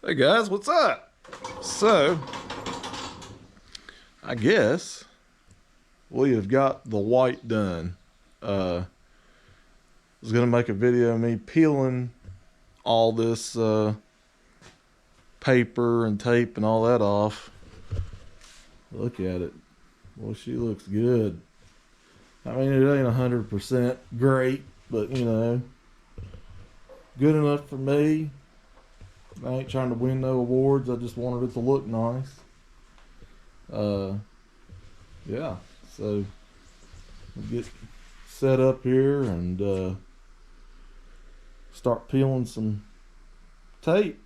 Hey guys, what's up? So, I guess we have got the white done. I was gonna make a video of me peeling all this paper and tape and all that off. Look at it. Well, she looks good. I mean, it ain't 100% great, but you know, good enough for me. I ain't trying to win no awards. I just wanted it to look nice. Yeah. So we'll get set up here and start peeling some tape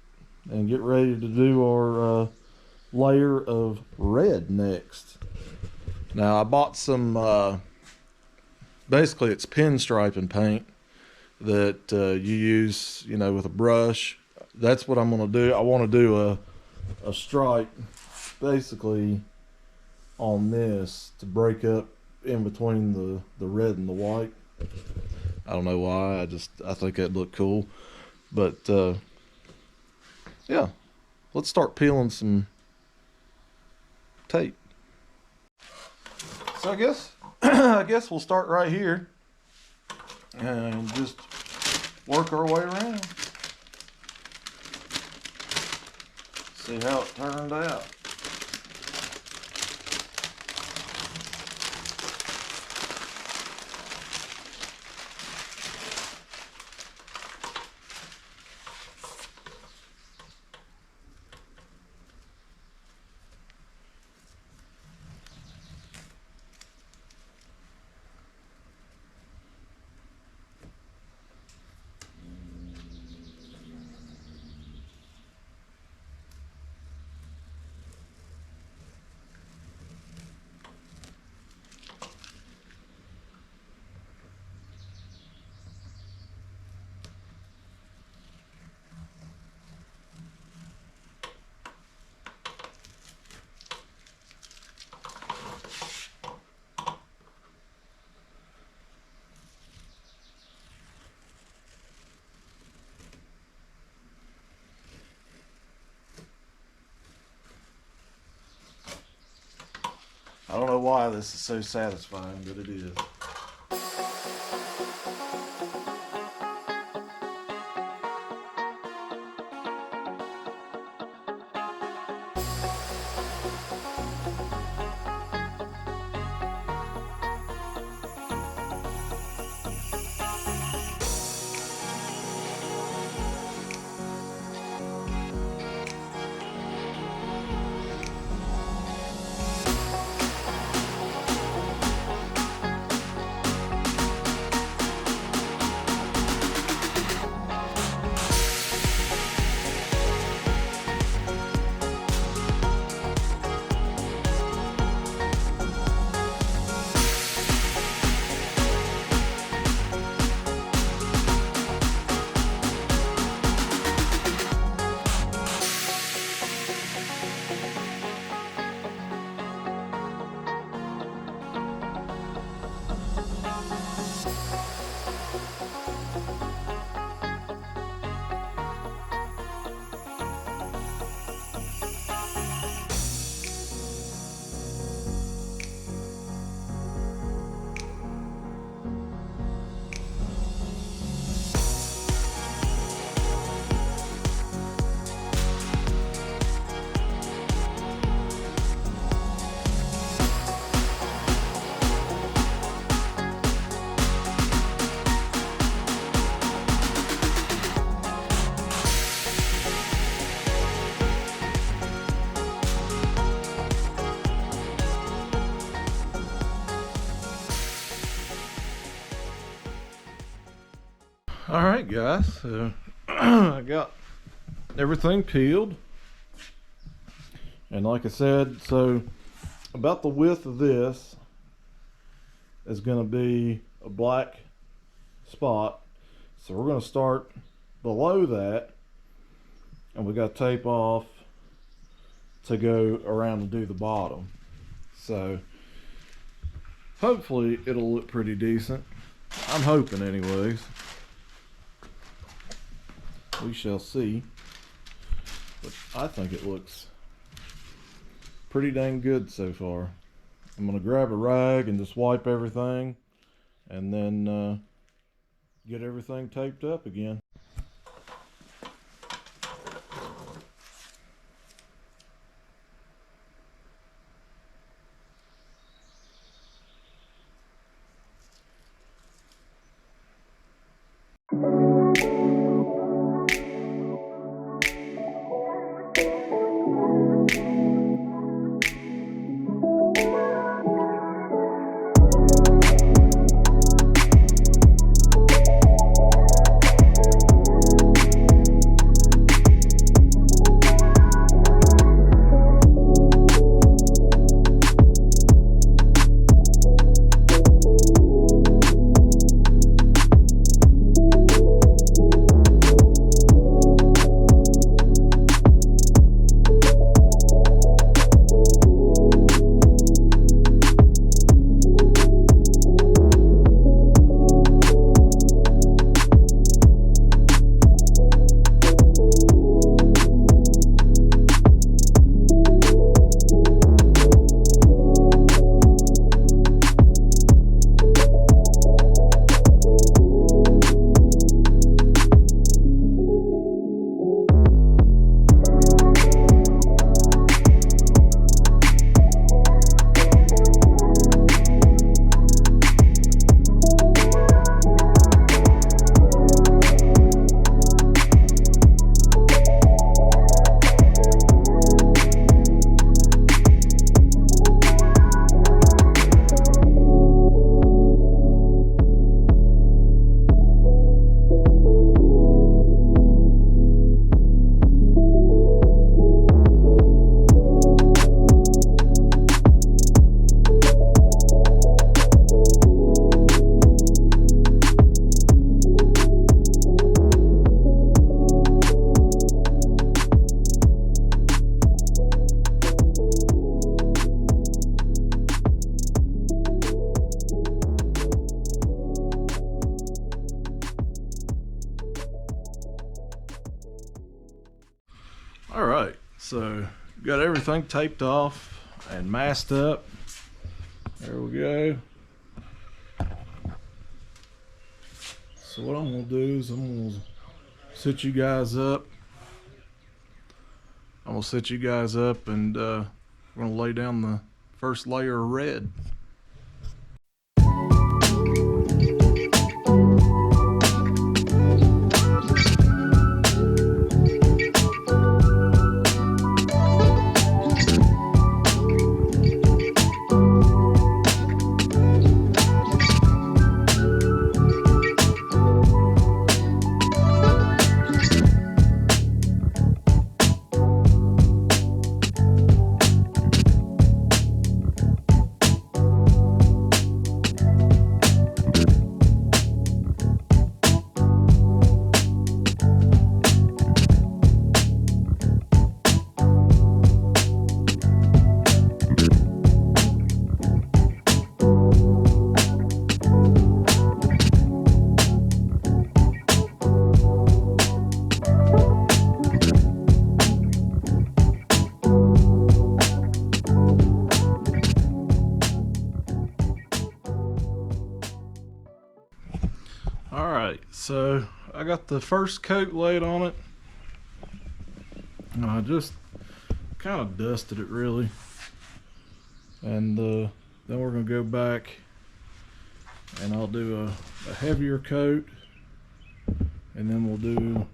and get ready to do our layer of red next. Now I bought some. Basically, it's pinstriping paint that you use, you know, with a brush. That's what I'm gonna do. I want to do a stripe basically on this to break up in between the red and the white. I don't know why. I think that looked cool. But yeah, let's start peeling some tape. So I guess we'll start right here and just work our way around. See how it turned out. I don't know why this is so satisfying, but it is. All right, guys, so I got everything peeled, and like I said, so about the width of this is going to be a black spot, so we're going to start below that, and we got tape off to go around and do the bottom. So hopefully it'll look pretty decent. I'm hoping anyways. We shall see. but I think it looks pretty dang good so far. I'm gonna grab a rag and just wipe everything, and then get everything taped up again. All right, so got everything taped off and masked up. There we go. So what I'm gonna do is I'm gonna sit you guys up. And we're gonna lay down the first layer of red. Alright, so I got the first coat laid on it. I just kind of dusted it really. And then we're going to go back and I'll do a heavier coat. And then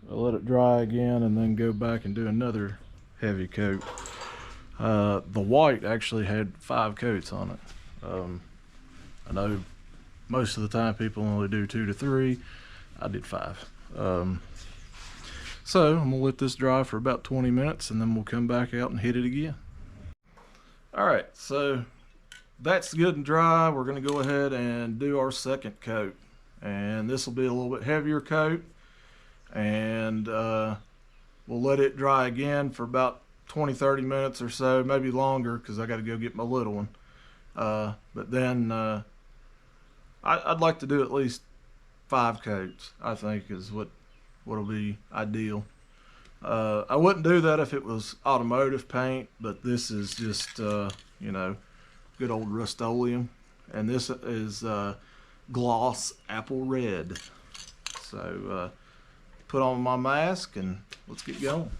I'll let it dry again and then go back and do another heavy coat. The white actually had 5 coats on it. I know most of the time people only do 2 to 3. I did 5. So I'm gonna let this dry for about 20 minutes and then we'll come back out and hit it again. All right, so that's good and dry. We're gonna go ahead and do our second coat, and this will be a little bit heavier coat, and we'll let it dry again for about 20-30 minutes or so, maybe longer because I got to go get my little one. But then I'd like to do at least 5 coats, I think is what'll be ideal. I wouldn't do that if it was automotive paint, but this is just, you know, good old Rust-Oleum. And this is gloss apple red. So put on my mask and let's get going.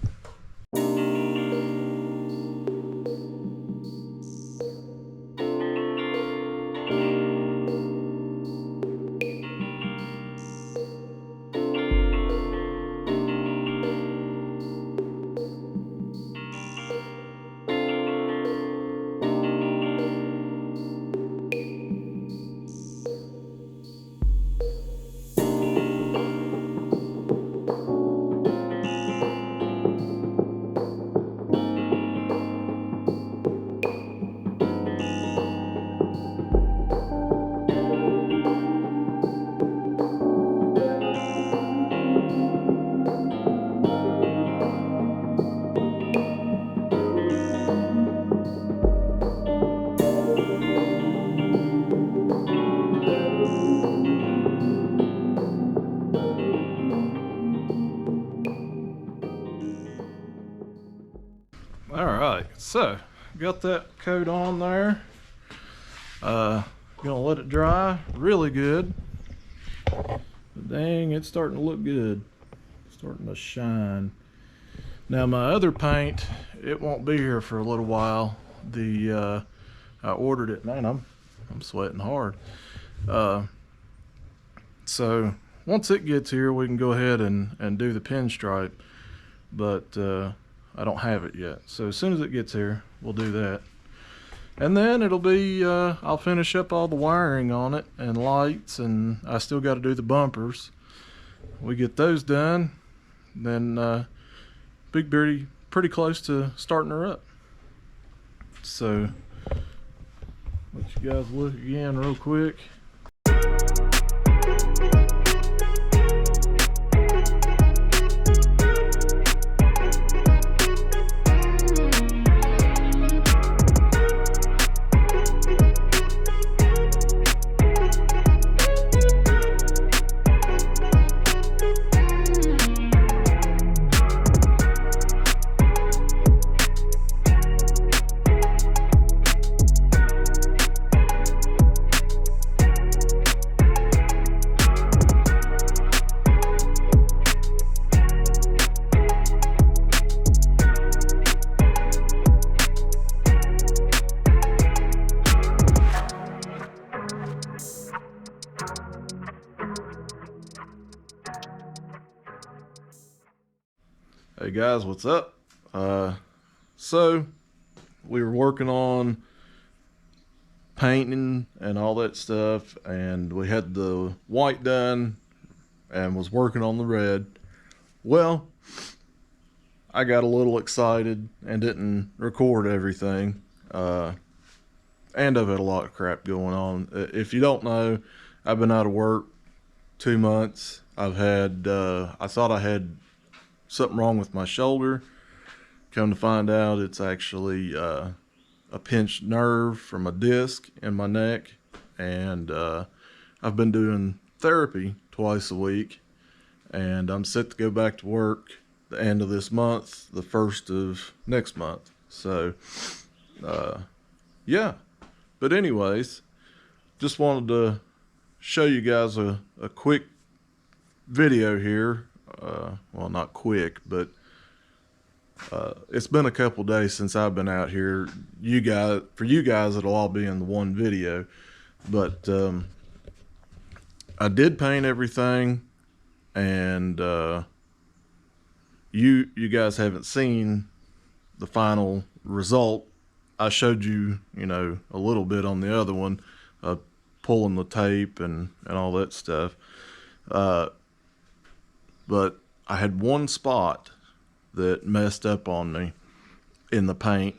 All right, so got that coat on there. Gonna let it dry really good. But dang, it's starting to look good. Starting to shine. Now my other paint, it won't be here for a little while. I ordered it. Man, I'm sweating hard. So once it gets here, we can go ahead and do the pinstripe. But I don't have it yet. So as soon as it gets here, we'll do that. And then it'll be, I'll finish up all the wiring on it and lights, and I still got to do the bumpers. We get those done, then Big Birdie pretty close to starting her up. So let you guys look again real quick. Hey guys, what's up? So we were working on painting and all that stuff, and we had the white done and was working on the red. Well, I got a little excited and didn't record everything, and I've had a lot of crap going on. If you don't know, I've been out of work 2 months. I've had I thought I had something wrong with my shoulder. Come to find out, it's actually a pinched nerve from a disc in my neck, and I've been doing therapy twice a week, and I'm set to go back to work the end of this month, the first of next month. So yeah, but anyways, just wanted to show you guys a quick video here. Well, not quick, but it's been a couple days since I've been out here. For you guys, it'll all be in the one video. But I did paint everything, and you guys haven't seen the final result. I showed you, a little bit on the other one, pulling the tape and all that stuff. But I had one spot that messed up on me in the paint.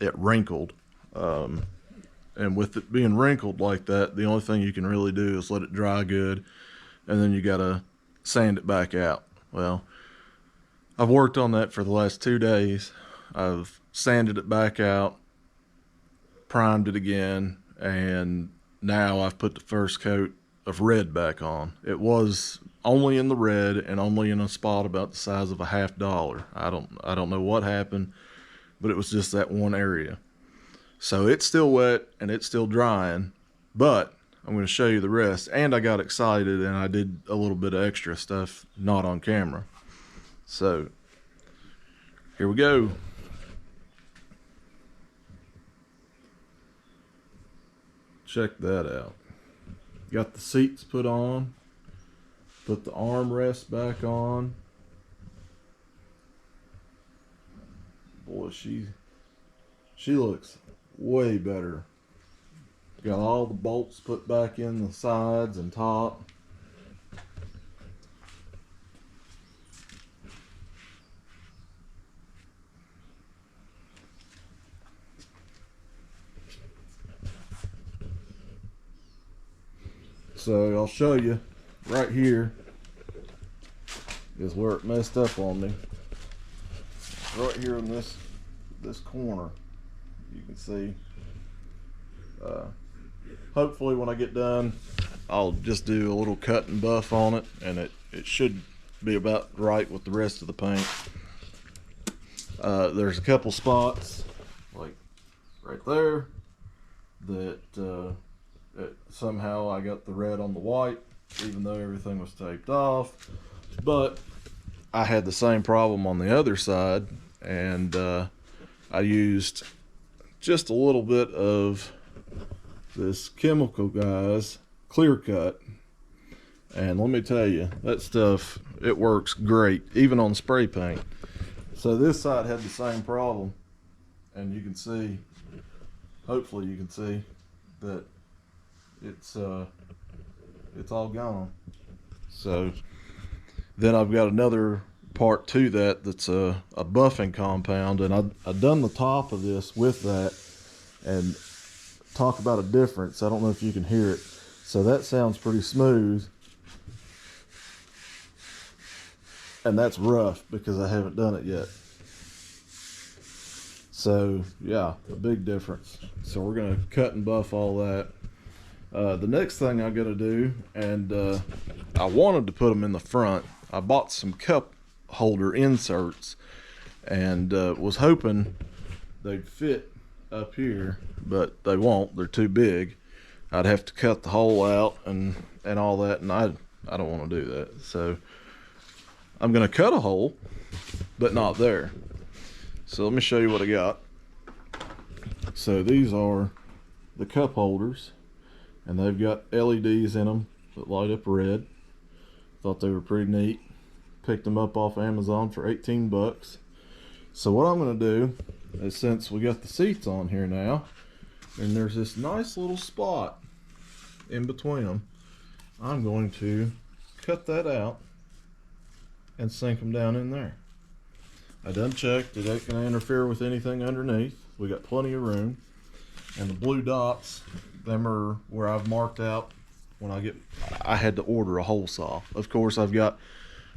It wrinkled. And with it being wrinkled like that, the only thing you can really do is let it dry good, and then you gotta sand it back out. Well, I've worked on that for the last 2 days. I've sanded it back out, primed it again, and now I've put the first coat of red back on. It was only in the red and only in a spot about the size of a $50. I don't know what happened, but it was just that one area. So it's still wet and it's still drying, but I'm going to show you the rest. And I got excited and I did a little bit of extra stuff not on camera. So here we go. Check that out. Got the seats put on, put the armrest back on. Boy, she looks way better. Got all the bolts put back in the sides and top. So I'll show you right here is where it messed up on me. Right here in this corner, you can see. Hopefully when I get done, I'll just do a little cut and buff on it, and it should be about right with the rest of the paint. There's a couple spots, like right there, that somehow I got the red on the white, even though everything was taped off. But I had the same problem on the other side, and I used just a little bit of this chemical guys clear cut, and let me tell you, that stuff, it works great even on spray paint. So this side had the same problem, and you can see, hopefully you can see that it's all gone. So then I've got another part to that that's a buffing compound, and I've done the top of this with that, and talk about a difference. I don't know if you can hear it. So that sounds pretty smooth, and that's rough because I haven't done it yet. So yeah, a big difference. So we're gonna cut and buff all that. The next thing I gotta do, and I wanted to put them in the front. I bought some cup holder inserts and was hoping they'd fit up here, but they won't. They're too big. I'd have to cut the hole out and all that, and I don't want to do that. So I'm gonna cut a hole, but not there. So let me show you what I got. So these are the cup holders, and they've got LEDs in them that light up red. Thought they were pretty neat. Picked them up off Amazon for 18 bucks. So what I'm going to do is, since we got the seats on here now, and there's this nice little spot in between them, I'm going to cut that out and sink them down in there. I done checked, it ain't going to interfere with anything underneath. We got plenty of room. And the blue dots, them are where I've marked out when I had to order a hole saw. Of course, I got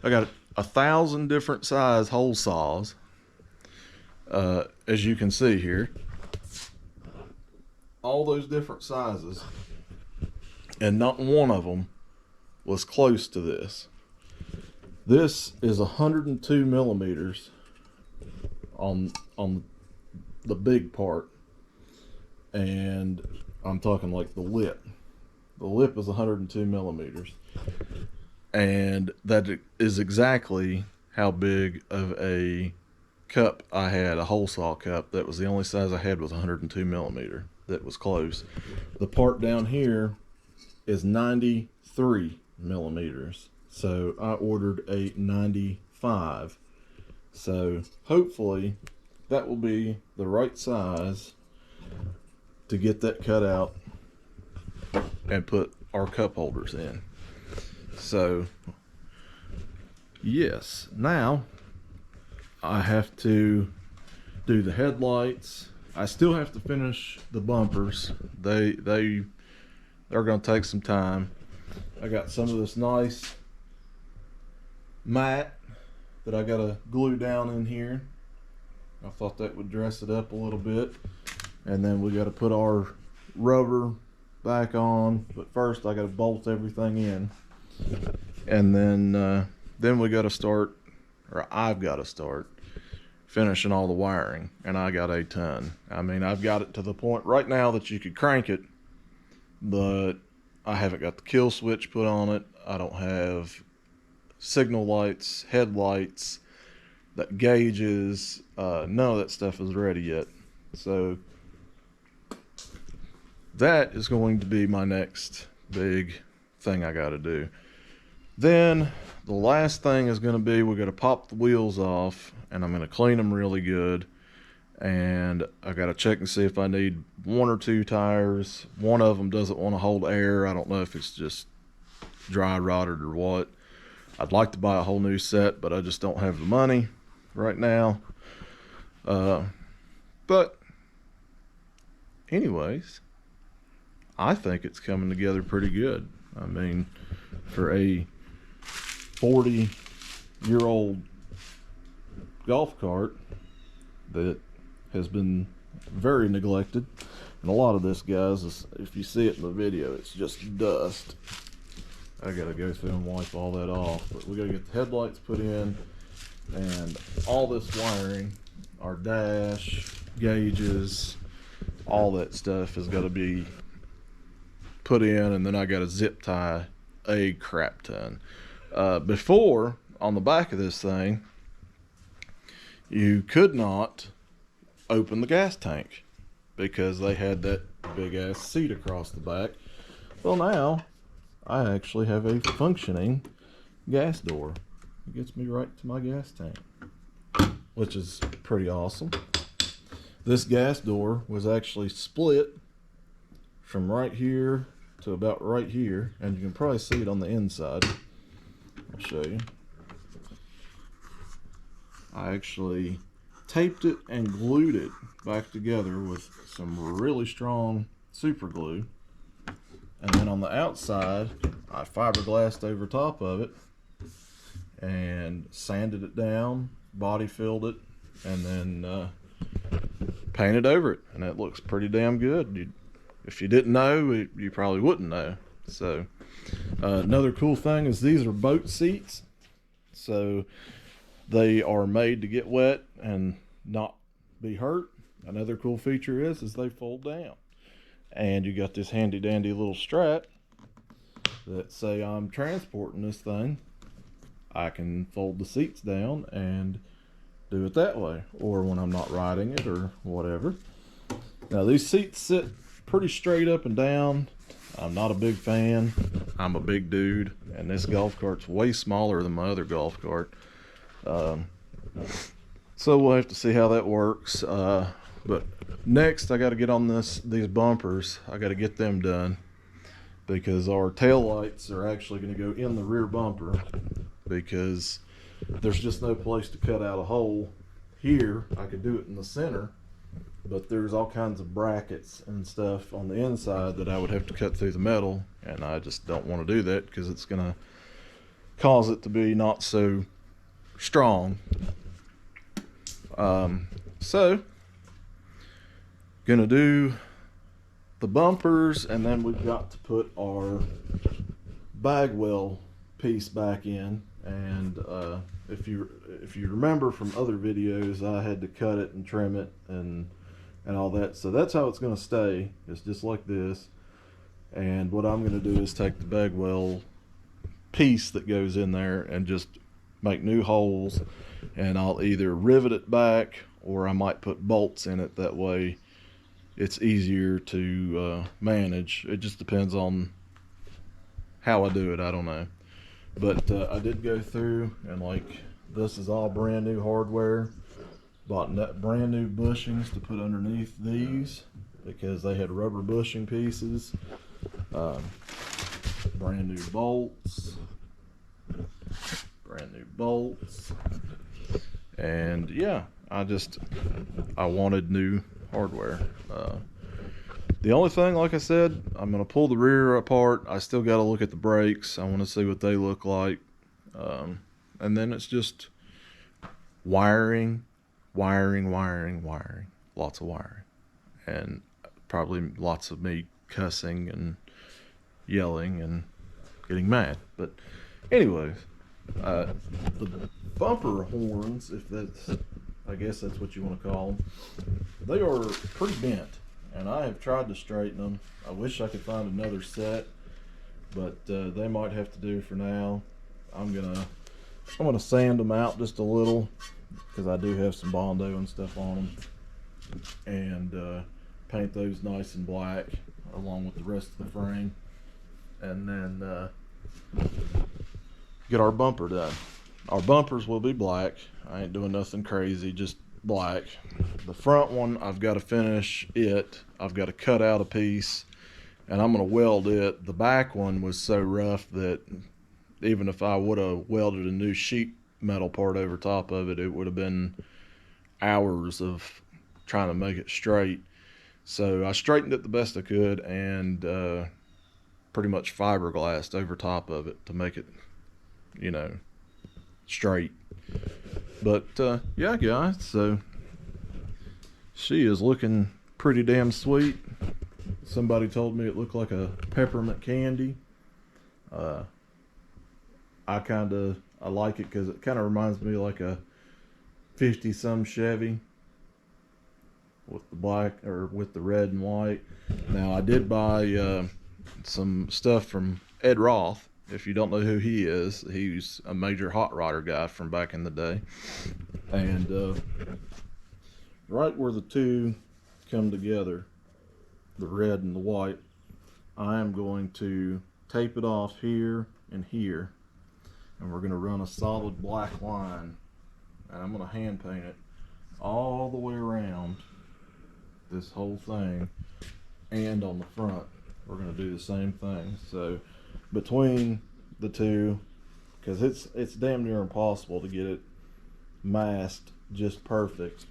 1,000 different size hole saws, as you can see here. All those different sizes, and not one of them was close to this. This is 102 millimeters on the big part, and I'm talking like the lip. The lip is 102 millimeters, and that is exactly how big of a cup I had, a hole saw cup. That was the only size I had, was 102 millimeter. That was close. The part down here is 93 millimeters, so I ordered a 95. So hopefully that will be the right size to get that cut out and put our cup holders in. So yes, now I have to do the headlights. I still have to finish the bumpers. They're going to take some time. I got some of this nice matte that I got to glue down in here. I thought that would dress it up a little bit. And then we got to put our rubber back on, but first I got to bolt everything in, and then we got to start, or I've got to start finishing all the wiring, and I got a ton. I mean, I've got it to the point right now that you could crank it, but I haven't got the kill switch put on it. I don't have signal lights, headlights, that gauges, none of that stuff is ready yet. So that is going to be my next big thing I got to do. Then the last thing is going to be, we're going to pop the wheels off, and I'm going to clean them really good. And I got to check and see if I need 1 or 2 tires. One of them doesn't want to hold air. I don't know if it's just dry rotted or what. I'd like to buy a whole new set, but I just don't have the money right now. But anyways, I think it's coming together pretty good. I mean, for a 40-year-old golf cart that has been very neglected, and a lot of this, guys, is, if you see it in the video, it's just dust. I gotta go through and wipe all that off, but we gotta get the headlights put in, and all this wiring, our dash, gauges, all that stuff has got to be put in, and then I got to zip tie a crap ton. Before, on the back of this thing, you could not open the gas tank because they had that big ass seat across the back. Well, now I actually have a functioning gas door. It gets me right to my gas tank, which is pretty awesome. This gas door was actually split from right here to about right here, and you can probably see it on the inside. I'll show you. I actually taped it and glued it back together with some really strong super glue, and then on the outside I fiberglassed over top of it and sanded it down, body filled it, and then painted over it, and it looks pretty damn good. If you didn't know, you probably wouldn't know. So another cool thing is these are boat seats, so they are made to get wet and not be hurt. Another cool feature is they fold down, and you got this handy dandy little strap that, say I'm transporting this thing, I can fold the seats down and do it that way, or when I'm not riding it or whatever. Now these seats sit pretty straight up and down. I'm not a big fan. I'm a big dude, and this golf cart's way smaller than my other golf cart. So we'll have to see how that works. But next I got to get on these bumpers. I got to get them done, because our tail lights are actually going to go in the rear bumper, because there's just no place to cut out a hole here. I could do it in the center, but there's all kinds of brackets and stuff on the inside that I would have to cut through the metal, and I just don't want to do that because it's going to cause it to be not so strong. So gonna do the bumpers, and then we've got to put our bagwell piece back in. And if you remember from other videos, I had to cut it and trim it and all that. So that's how it's going to stay. It's just like this. And what I'm going to do is take the bagwell piece that goes in there and just make new holes, and I'll either rivet it back, or I might put bolts in it. That way it's easier to manage. It just depends on how I do it. I don't know. But I did go through, and like, this is all brand new hardware. Bought brand new bushings to put underneath these, because they had rubber bushing pieces. Brand new bolts. And yeah, I wanted new hardware. The only thing, like I said, I'm going to pull the rear apart. I still got to look at the brakes. I want to see what they look like. And then it's just wiring. Lots of wiring. And probably lots of me cussing and yelling and getting mad. But anyways, the bumper horns, if that's, I guess that's what you want to call them, they are pretty bent, and I have tried to straighten them. I wish I could find another set, but they might have to do for now. I'm gonna sand them out just a little, because I do have some Bondo and stuff on them, and paint those nice and black along with the rest of the frame, and then get our bumper done. Our bumpers will be black. I ain't doing nothing crazy, just black. The front one, I've got to finish it. I've got to cut out a piece, and I'm going to weld it. The back one was so rough that even if I would have welded a new sheet metal part over top of it, it would have been hours of trying to make it straight. So I straightened it the best I could, and pretty much fiberglassed over top of it to make it, you know, straight. But yeah, guys, so she is looking pretty damn sweet. Somebody told me it looked like a peppermint candy. I like it because it kind of reminds me like a 50-some Chevy with the black, or with the red and white. Now, I did buy some stuff from Ed Roth. If you don't know who he is, he's a major hot rodder guy from back in the day. And right where the two come together, the red and the white, I am going to tape it off here and here, and we're going to run a solid black line, and I'm going to hand paint it all the way around this whole thing, and on the front we're going to do the same thing. So between the two, because it's damn near impossible to get it masked just perfect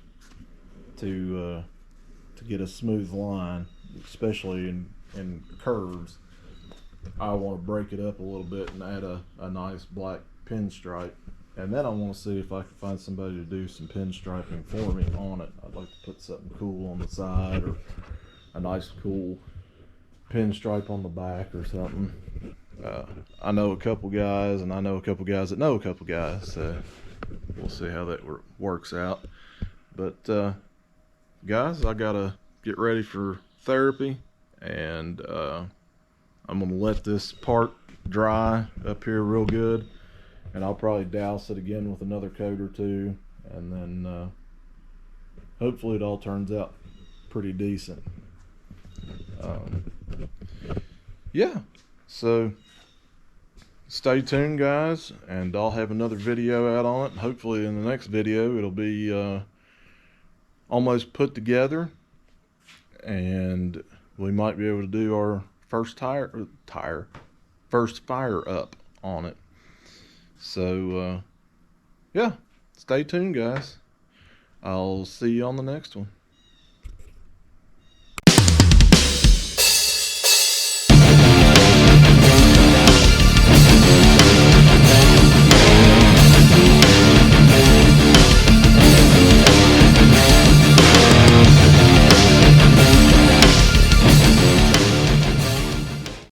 to get a smooth line, especially in curves. I want to break it up a little bit and add a nice black pinstripe, and then I want to see if I can find somebody to do some pinstriping for me on it. I'd like to put something cool on the side, or a nice cool pinstripe on the back or something. I know a couple guys, and I know a couple guys that know a couple guys, so we'll see how that works out. But guys, I gotta get ready for therapy, and I'm gonna let this part dry up here real good, and I'll probably douse it again with another coat or two, and then hopefully it all turns out pretty decent. Yeah, so stay tuned, guys, and I'll have another video out on it. Hopefully in the next video it'll be almost put together, and we might be able to do our first first fire up on it. So yeah, stay tuned, guys. I'll see you on the next one.